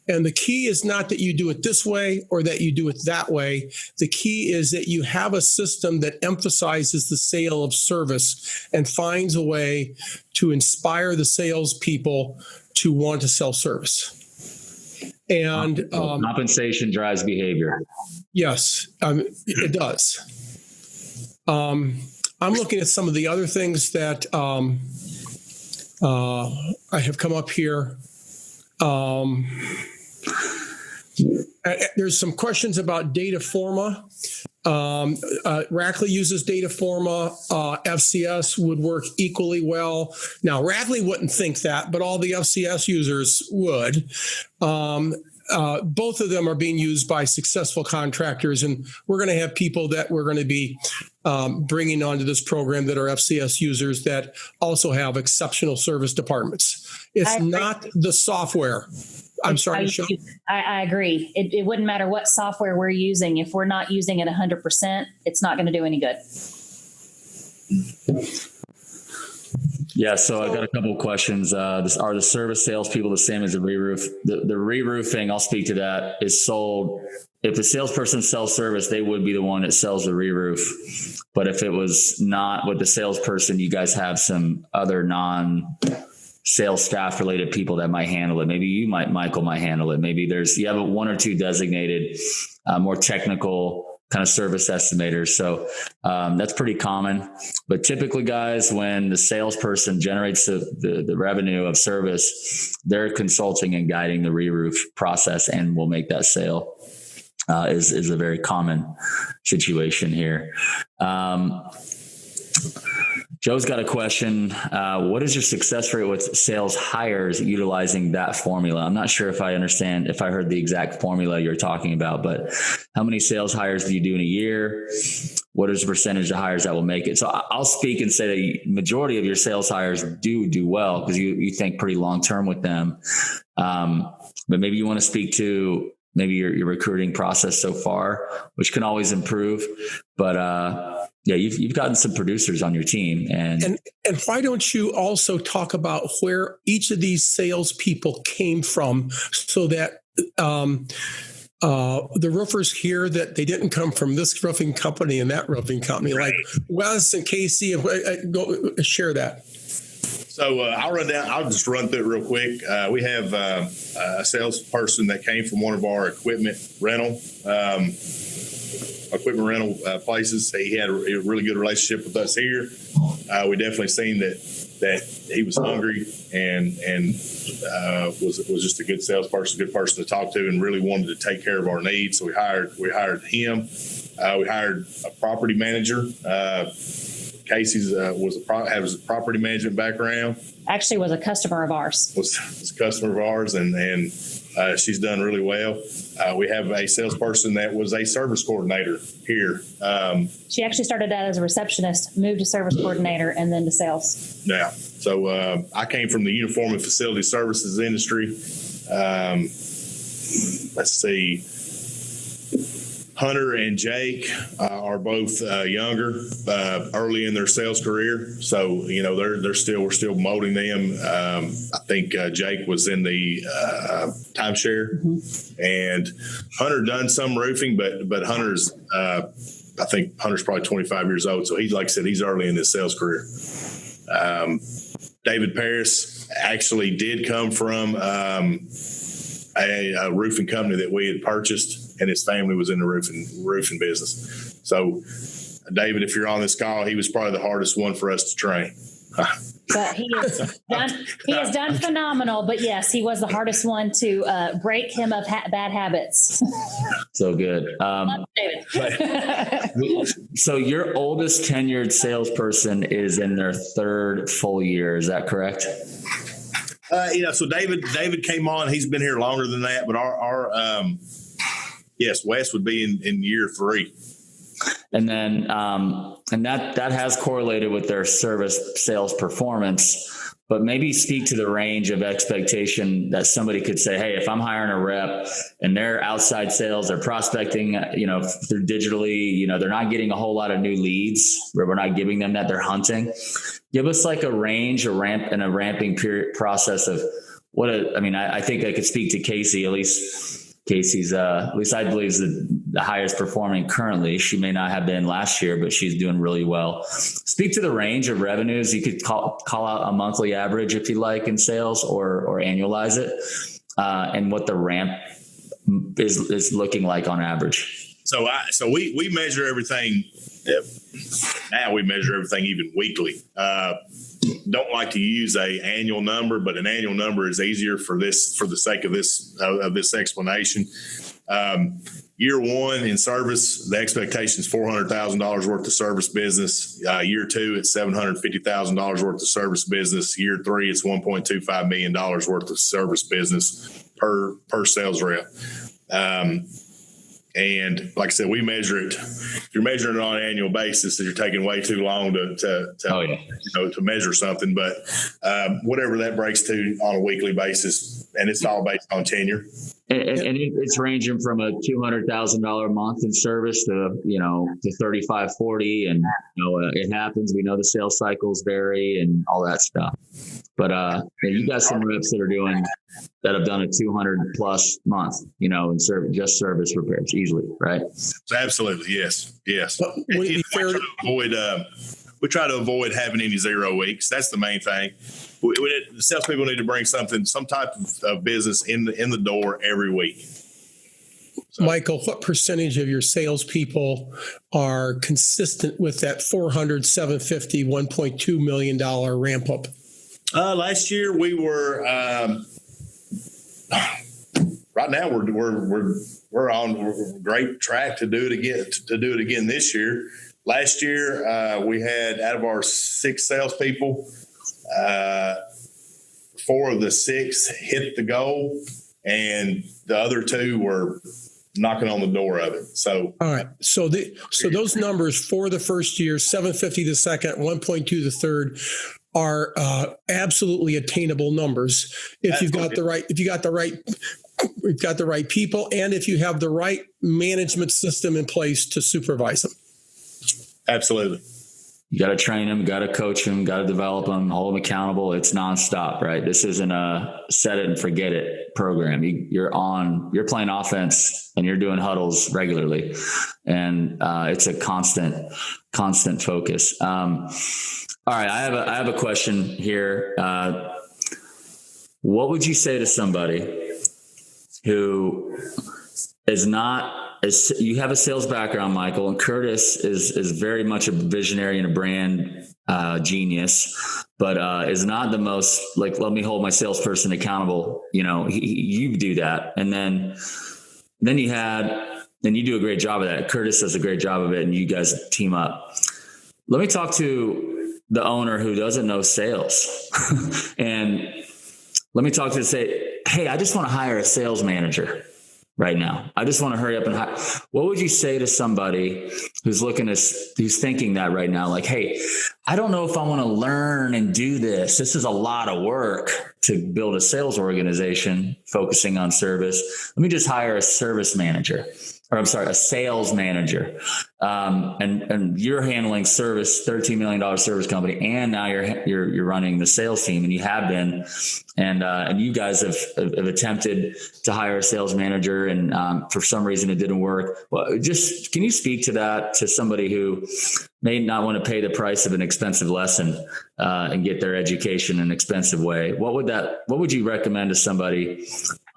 And the key is not that you do it this way or that you do it that way. The key is that you have a system that emphasizes the sale of service and finds a way to inspire the salespeople to want to sell service. And compensation drives behavior. Yes, it does. I'm looking at some of the other things that I have come up here. There's some questions about data forma. Rackley uses data forma. FCS would work equally well. Now, Rackley wouldn't think that, but all the FCS users would. Both of them are being used by successful contractors, and we're going to have people that we're going to be bringing onto this program that are FCS users that also have exceptional service departments. It's not the software. I'm sorry, Michelle. I agree. It wouldn't matter what software we're using. If we're not using it 100%, it's not going to do any good. Yeah, so I got a couple of questions. Are the service salespeople the same as the re-roof? The re-roofing, I'll speak to that, is sold. If the salesperson sells service, they would be the one that sells the re-roof. But if it was not with the salesperson, you guys have some other non-sales staff related people that might handle it. Maybe Michael might handle it. Maybe you have one or two designated, more technical kind of service estimators. So that's pretty common. But typically, guys, when the salesperson generates the revenue of service, they're consulting and guiding the re-roof process and will make that sale. is a very common situation here. Joe's got a question. What is your success rate with sales hires utilizing that formula? I'm not sure if I heard the exact formula you're talking about, but how many sales hires do you do in a year? What is the percentage of hires that will make it? So I'll speak and say the majority of your sales hires do well because you think pretty long-term with them. But maybe you want to speak to maybe your recruiting process so far, which can always improve. But yeah, you've gotten some producers on your team, and why don't you also talk about where each of these salespeople came from, so that the roofers hear that they didn't come from this roofing company and that roofing company, like Wes and Casey, and go share that. So I'll just run through it real quick. We have a salesperson that came from one of our equipment rental places. He had a really good relationship with us here. We definitely seen that he was hungry and was just a good salesperson, good person to talk to, and really wanted to take care of our needs. So we hired him. We hired a property manager. Casey's has a property management background. Actually, was a customer of ours. Was a customer of ours, and she's done really well. We have a salesperson that was a service coordinator here. She actually started out as a receptionist, moved to service coordinator, and then to sales. Yeah. So I came from the uniform and facility services industry. Let's see. Hunter and Jake are both younger, early in their sales career. So, we're still molding them. I think Jake was in the timeshare, and Hunter done some roofing, but Hunter's, I think Hunter's probably 25 years old. So like I said, he's early in his sales career. David Paris actually did come from a roofing company that we had purchased, and his family was in the roofing business. So, David, if you're on this call, he was probably the hardest one for us to train. But he has done phenomenal. But yes, he was the hardest one to break him of bad habits. So good. So your oldest tenured salesperson is in their third full year. Is that correct? So David came on. He's been here longer than that, but our yes, Wes would be in year 3. And then, and that has correlated with their service sales performance, but maybe speak to the range of expectation that somebody could say, hey, if I'm hiring a rep and they're outside sales, they're prospecting, through digitally, they're not getting a whole lot of new leads, where we're not giving them that, they're hunting. Give us like a range, a ramping period process of I think I could speak to Casey, at least. Casey's, at least I believe, is the highest performing currently. She may not have been last year, but she's doing really well. Speak to the range of revenues. You could call out a monthly average if you like in sales, or annualize it, and what the ramp is looking like on average. So we measure everything. Now we measure everything even weekly. Don't like to use a annual number, but an annual number is easier for the sake of this explanation. Year 1 in service, the expectation is $400,000 worth of service business. Year 2, it's $750,000 worth of service business. Year 3, it's $1.25 million worth of service business per sales rep. And like I said, we measure it. If you're measuring it on an annual basis, you're taking way too long to measure something. But whatever that breaks to on a weekly basis, and it's all based on tenure. And it's ranging from a $200,000 a month in service to to 35, 40, and it happens. We know the sales cycles vary and all that stuff. But you got some reps that have done a 200 plus month, in service repairs easily, right? Absolutely, yes. But would it be fair we try to avoid having any 0 weeks. That's the main thing. The salespeople need to bring some type of business in the door every week. So, Michael, what percentage of your salespeople are consistent with that 400, 750, $1.2 million ramp up? Last year we were right right now we're on great track to do it again this year. Last year, we had, out of our 6 salespeople, 4 of the 6 hit the goal, and the other 2 were knocking on the door of it. So, all right. So those numbers for the first year, 750 the second, 1.2 the third, are absolutely attainable numbers if you've got the right people, and if you have the right management system in place to supervise them. Absolutely. You got to train them, got to coach them, got to develop them, hold them accountable. It's nonstop, right? This isn't a set it and forget it program. You're playing offense and you're doing huddles regularly, and it's a constant focus. All right, I have a question here. What would you say to somebody who is not? You have a sales background, Michael, and Curtis is very much a visionary and a brand genius, but is not the most like, let me hold my salesperson accountable. You do that. And then you do a great job of that. Curtis does a great job of it, and you guys team up. Let me talk to the owner who doesn't know sales. And let me talk to say, hey, I just want to hire a sales manager right now. I just want to hurry up and hire. What would you say to somebody who's thinking that right now? Like, hey, I don't know if I want to learn and do this. This is a lot of work to build a sales organization focusing on service. Let me just hire a sales manager. And you're handling service, $13 million service company, and now you're running the sales team, and you have been, and you guys have attempted to hire a sales manager, and for some reason it didn't work. Well, just can you speak to that to somebody who may not want to pay the price of an expensive lesson and get their education in an expensive way? What would you recommend to somebody?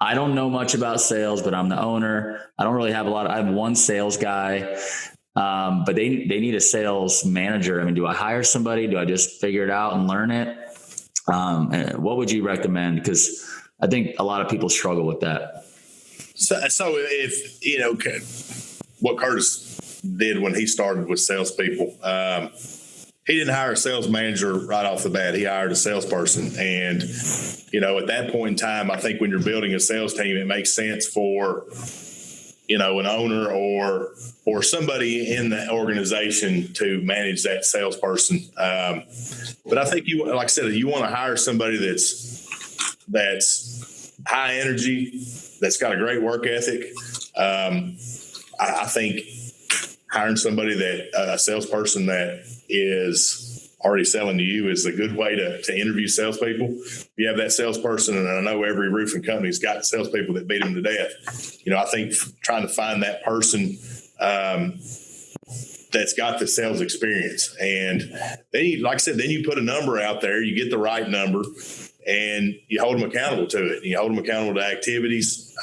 I don't know much about sales, but I'm the owner. I don't really have I have one sales guy, but they need a sales manager. I mean, do I hire somebody? Do I just figure it out and learn it? What would you recommend? Because I think a lot of people struggle with that. So if, what Curtis did when he started with salespeople, he didn't hire a sales manager right off the bat. He hired a salesperson. And, at that point in time, I think when you're building a sales team, it makes sense for, an owner or somebody in the organization to manage that salesperson. But I think you want to hire somebody that's high energy, that's got a great work ethic. I think hiring somebody a salesperson that is already selling to you is a good way to interview salespeople. If you have that salesperson, and I know every roofing company's got salespeople that beat them to death. I think trying to find that person that's got the sales experience. And then you put a number out there, you get the right number, and you hold them accountable to it. And you hold them accountable to activities.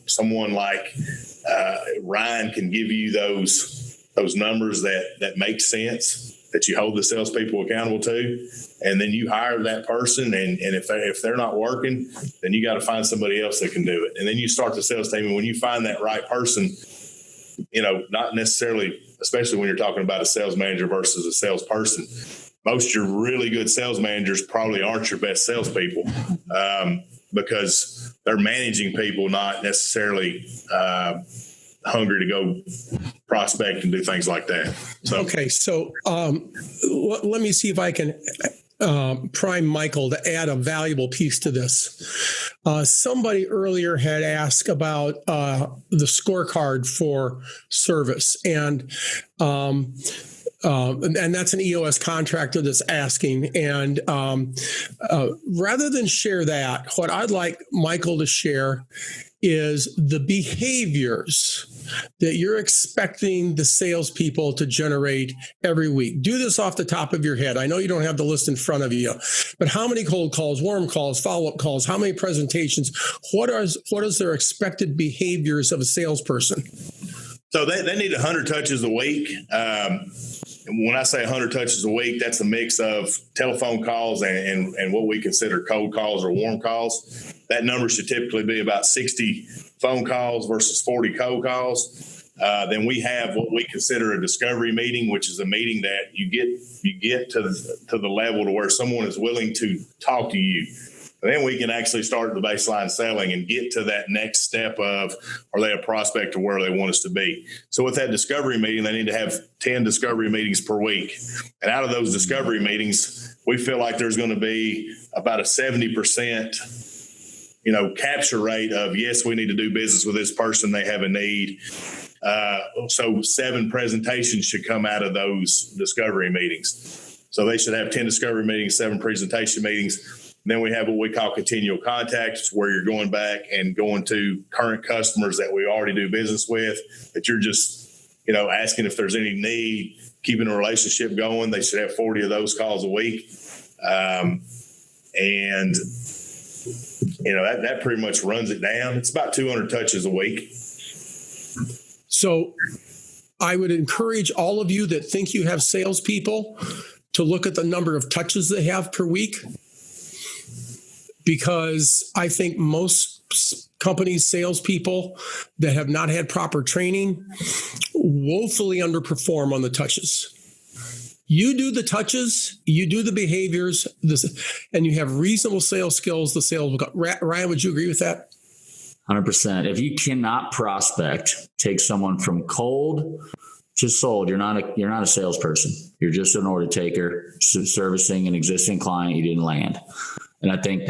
Someone like Ryan can give you those numbers that make sense, that you hold the salespeople accountable to, and then you hire that person. And if they're not working, then you got to find somebody else that can do it. And then you start the sales team. And when you find that right person, not necessarily, especially when you're talking about a sales manager versus a salesperson, most of your really good sales managers probably aren't your best salespeople, because they're managing people, not necessarily hungry to go prospect and do things like that. So, okay. So let me see if I can prime Michael to add a valuable piece to this. Somebody earlier had asked about the scorecard for service, and that's an EOS contractor that's asking. And rather than share that, what I'd like Michael to share is the behaviors that you're expecting the salespeople to generate every week. Do this off the top of your head. I know you don't have the list in front of you, but how many cold calls, warm calls, follow-up calls, how many presentations? What is their expected behaviors of a salesperson? So they need 100 touches a week. When I say 100 touches a week, that's a mix of telephone calls and what we consider cold calls or warm calls. that number should typically be about 60 phone calls versus 40 cold calls. Then we have what we consider a discovery meeting, which is a meeting that you get to the level to where someone is willing to talk to you. And then we can actually start the baseline selling and get to that next step of, are they a prospect to where they want us to be? So with that discovery meeting, they need to have 10 discovery meetings per week. And out of those discovery meetings, we feel like there's going to be about a 70%, capture rate of, yes, we need to do business with this person. They have a need. So 7 presentations should come out of those discovery meetings. So they should have 10 discovery meetings, 7 presentation meetings. Then we have what we call continual contacts, where you're going back and going to current customers that we already do business with, that you're just, asking if there's any need, keeping a relationship going. They should have 40 of those calls a week. And that pretty much runs it down. It's about 200 touches a week. So I would encourage all of you that think you have salespeople to look at the number of touches they have per week, because I think most companies' salespeople that have not had proper training woefully underperform on the touches. You do the touches, you do the behaviors, and you have reasonable sales skills, the sales will go. Ryan, would you agree with that? 100%. If you cannot prospect, take someone from cold to sold, you're not a salesperson. You're just an order taker servicing an existing client you didn't land. And I think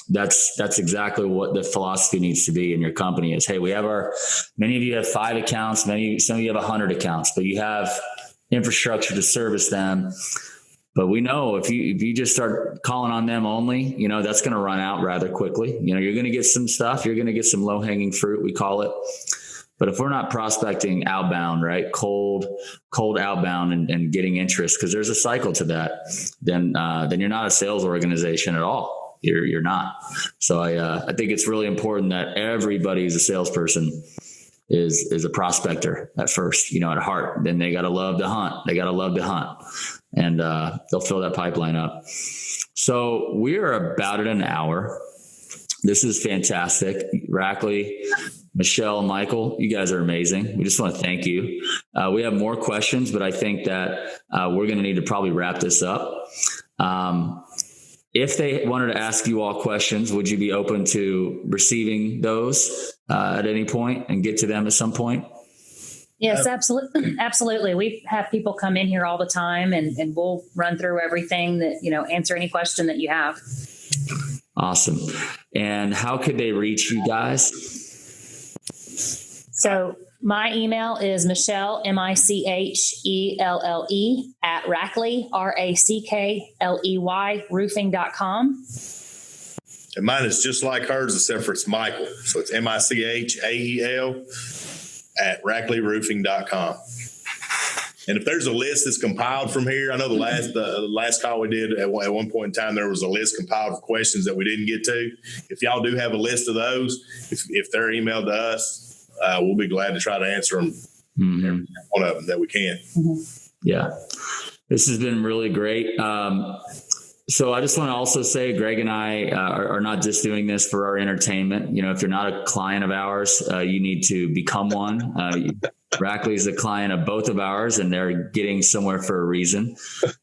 that's exactly what the philosophy needs to be in your company is, hey, many of you have 5 accounts, some of you have 100 accounts, but you have infrastructure to service them. But we know if you just start calling on them only, that's going to run out rather quickly. You're going to get some stuff, you're going to get some low hanging fruit, we call it. But if we're not prospecting outbound, right, cold outbound and getting interest, because there's a cycle to that, then you're not a sales organization at all. You're not. So I think it's really important that everybody who's a salesperson is a prospector at first, at heart. Then they got to love to hunt. And they'll fill that pipeline up. So we're about at an hour. This is fantastic. Rackley, Michelle, Michael, you guys are amazing. We just want to thank you. We have more questions, but I think that we're going to need to probably wrap this up. If they wanted to ask you all questions, would you be open to receiving those at any point and get to them at some point? Yes, absolutely. Absolutely. We have people come in here all the time and we'll run through everything that, answer any question that you have. Awesome. And how could they reach you guys? So my email is Michelle, Michelle, at Rackley, Rackley, roofing.com. And mine is just like hers, except for it's Michael. So it's Michael at RackleyRoofing.com. And if there's a list that's compiled from here, I know the last call we did at one point in time, there was a list compiled of questions that we didn't get to. If y'all do have a list of those, if they're emailed to us, we'll be glad to try to answer them, every one of them that we can. Mm-hmm. Yeah, this has been really great. So I just want to also say, Greg and I are not just doing this for our entertainment. If you're not a client of ours, you need to become one. Rackley is a client of both of ours, and they're getting somewhere for a reason.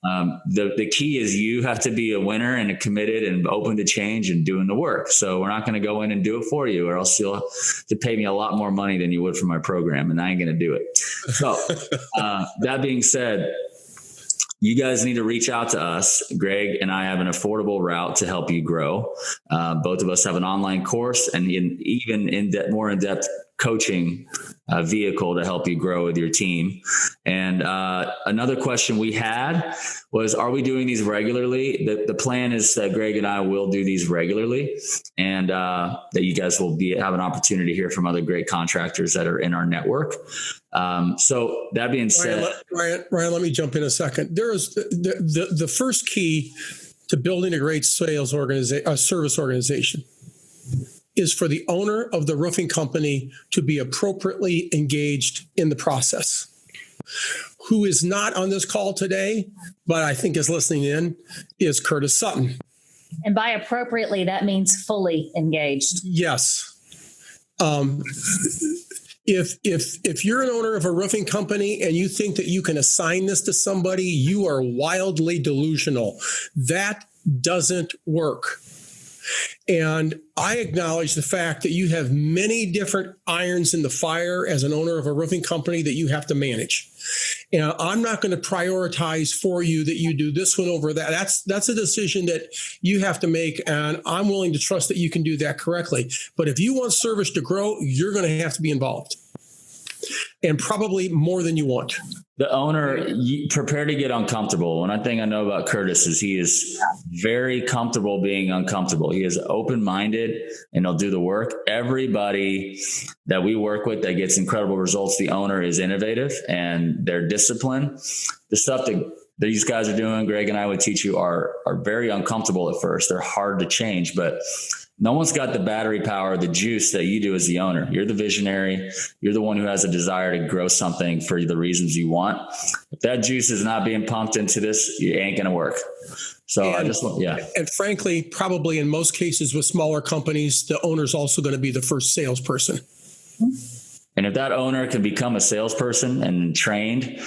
The key is you have to be a winner and committed and open to change and doing the work. So we're not going to go in and do it for you, or else you'll have to pay me a lot more money than you would for my program, and I ain't going to do it. So that being said, you guys need to reach out to us. Greg and I have an affordable route to help you grow. Both of us have an online course and even more in-depth coaching vehicle to help you grow with your team. And another question we had was, are we doing these regularly? The plan is that Greg and I will do these regularly, and that you guys will have an opportunity to hear from other great contractors that are in our network. So that being said, Ryan, let me jump in a second. There is the first key to building a great service organization is for the owner of the roofing company to be appropriately engaged in the process. Who is not on this call today, but I think is listening in, is Curtis Sutton. And by appropriately, that means fully engaged. Yes. If you're an owner of a roofing company and you think that you can assign this to somebody, you are wildly delusional. That doesn't work. And I acknowledge the fact that you have many different irons in the fire as an owner of a roofing company that you have to manage. And I'm not going to prioritize for you that you do this one over that. That's a decision that you have to make, and I'm willing to trust that you can do that correctly. But if you want service to grow, you're going to have to be involved, and probably more than you want. The owner, prepare to get uncomfortable. One thing I know about Curtis is he is very comfortable being uncomfortable. He is open-minded and he'll do the work. Everybody that we work with that gets incredible results, the owner is innovative and they're disciplined. The stuff that these guys are doing, Greg and I would teach you, are very uncomfortable at first. They're hard to change, but no one's got the battery power, the juice that you do as the owner. You're the visionary. You're the one who has a desire to grow something for the reasons you want. If that juice is not being pumped into this, it ain't going to work. So And frankly, probably in most cases with smaller companies, the owner's also going to be the first salesperson. And if that owner can become a salesperson and trained,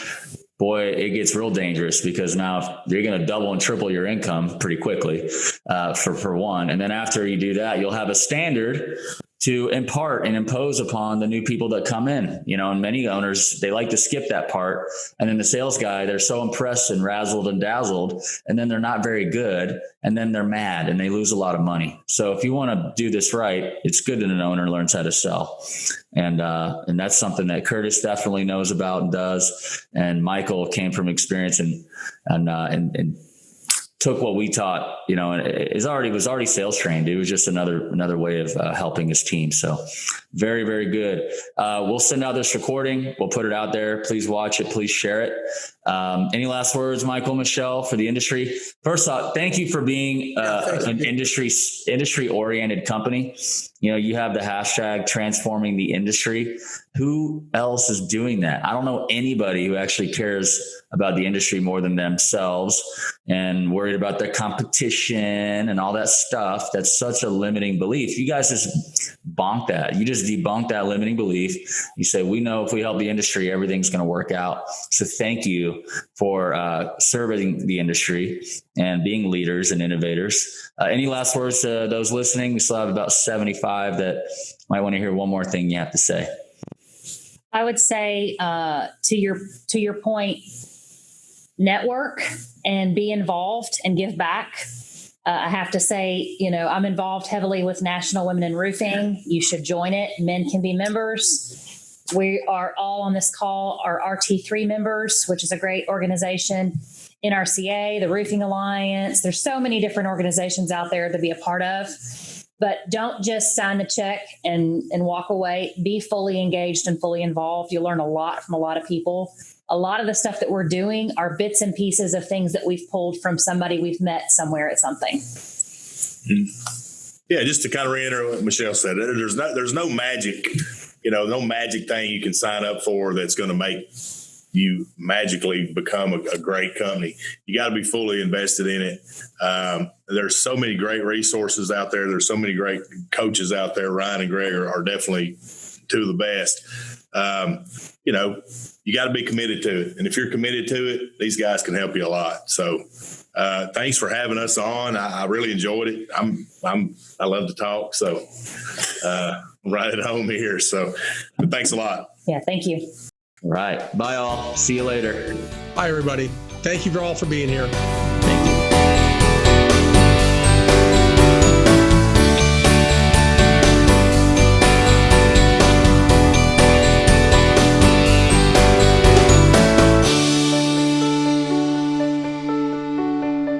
boy, it gets real dangerous, because now you're going to double and triple your income pretty quickly for one. And then after you do that, you'll have a standard to impart and impose upon the new people that come in, and many owners, they like to skip that part. And then the sales guy, they're so impressed and razzled and dazzled, and then they're not very good. And then they're mad and they lose a lot of money. So if you want to do this right, it's good that an owner learns how to sell. And that's something that Curtis definitely knows about and does. And Michael came from experience and took what we taught, and was already sales trained. It was just another way of helping his team. So very, very good. We'll send out this recording. We'll put it out there. Please watch it. Please share it. Any last words, Michael, Michelle, for the industry? First off, thank you for being an industry oriented company. You have the hashtag transforming the industry. Who else is doing that? I don't know anybody who actually cares about the industry more than themselves and worried about the competition and all that stuff. That's such a limiting belief. You guys just bonk that. You just debunk that limiting belief. You say, we know if we help the industry, everything's going to work out. So thank you for serving the industry and being leaders and innovators. Any last words to those listening? We still have about 75 that might want to hear one more thing you have to say. I would say to your point, network and be involved and give back. I have to say, I'm involved heavily with National Women in Roofing. You should join it. Men can be members. We are all on this call are RT3 members, which is a great organization. NRCA, the Roofing Alliance. There's so many different organizations out there to be a part of. But don't just sign the check and walk away. Be fully engaged and fully involved. You'll learn a lot from a lot of people. A lot of the stuff that we're doing are bits and pieces of things that we've pulled from somebody we've met somewhere at something. Yeah, just to kind of reiterate what Michelle said, there's no magic, no magic thing you can sign up for that's going to make you magically become a great company. You got to be fully invested in it. There's so many great resources out there. There's so many great coaches out there. Ryan and Greg are definitely two of the best. You got to be committed to it. And if you're committed to it, these guys can help you a lot. So thanks for having us on. I really enjoyed it. I love to talk. So I'm right at home here. So but thanks a lot. Yeah, thank you. All right. Bye all. See you later. Bye, everybody. Thank you all for being here.